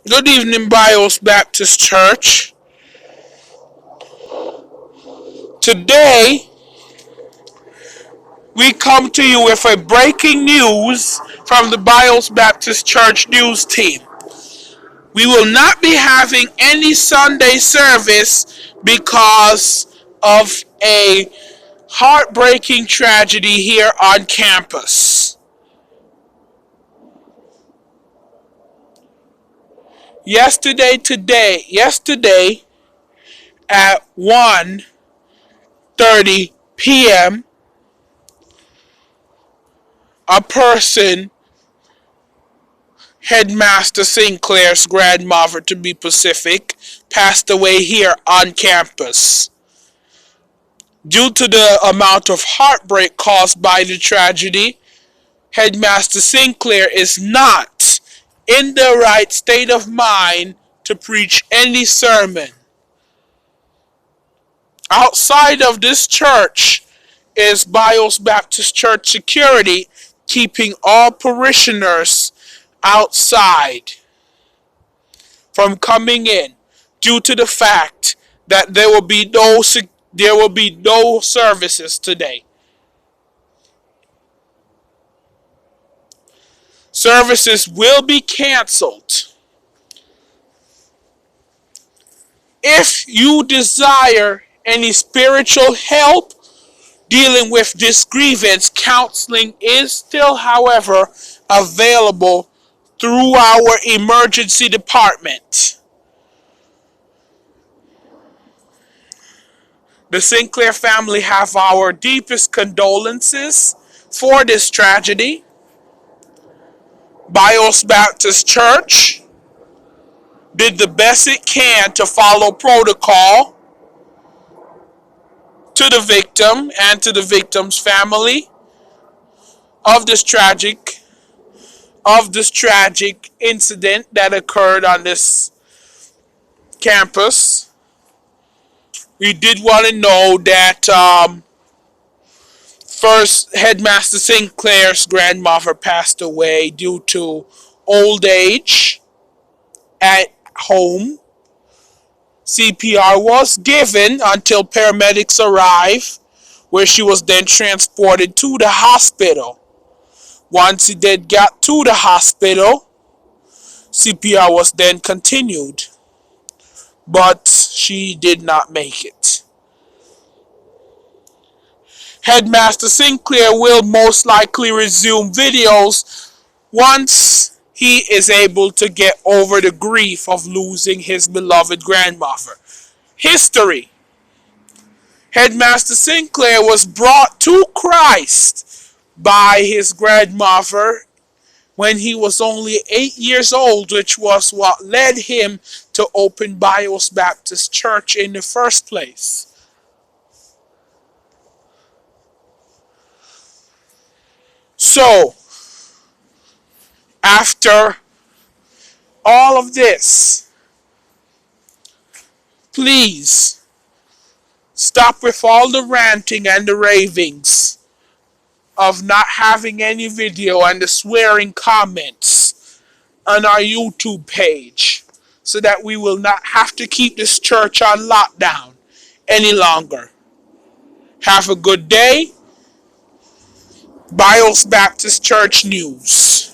Good evening, Bios Baptist Church. Today, we come to you with a breaking news from the Bios Baptist Church news team. We will not be having any Sunday service because of a heartbreaking tragedy here on campus. Yesterday at 1:30 p.m., a person, Headmaster Sinclair's grandmother to be Pacific, passed away here on campus. Due to the amount of heartbreak caused by the tragedy, Headmaster Sinclair is not in the right state of mind to preach any sermon. Outside of this church is Bios Baptist Church security keeping all parishioners outside from coming in due to the fact that there will be no services today. Services will be canceled. If you desire any spiritual help dealing with this grievance, counseling is still, however, available through our emergency department. The Sinclair family have our deepest condolences for this tragedy. Bios Baptist Church did the best it can to follow protocol to the victim and to the victim's family of this tragic incident that occurred on this campus. We did want to know that first, Headmaster Sinclair's grandmother passed away due to old age at home. CPR was given until paramedics arrived, where she was then transported to the hospital. Once she then got to the hospital, CPR was then continued, but she did not make it. Headmaster Sinclair will most likely resume videos once he is able to get over the grief of losing his beloved grandmother. History. Headmaster Sinclair was brought to Christ by his grandmother when he was only 8 years old, which was what led him to open Bios Baptist Church in the first place. So, after all of this, please stop with all the ranting and the ravings of not having any video and the swearing comments on our YouTube page so that we will not have to keep this church on lockdown any longer. Have a good day. Bios Baptist Church News.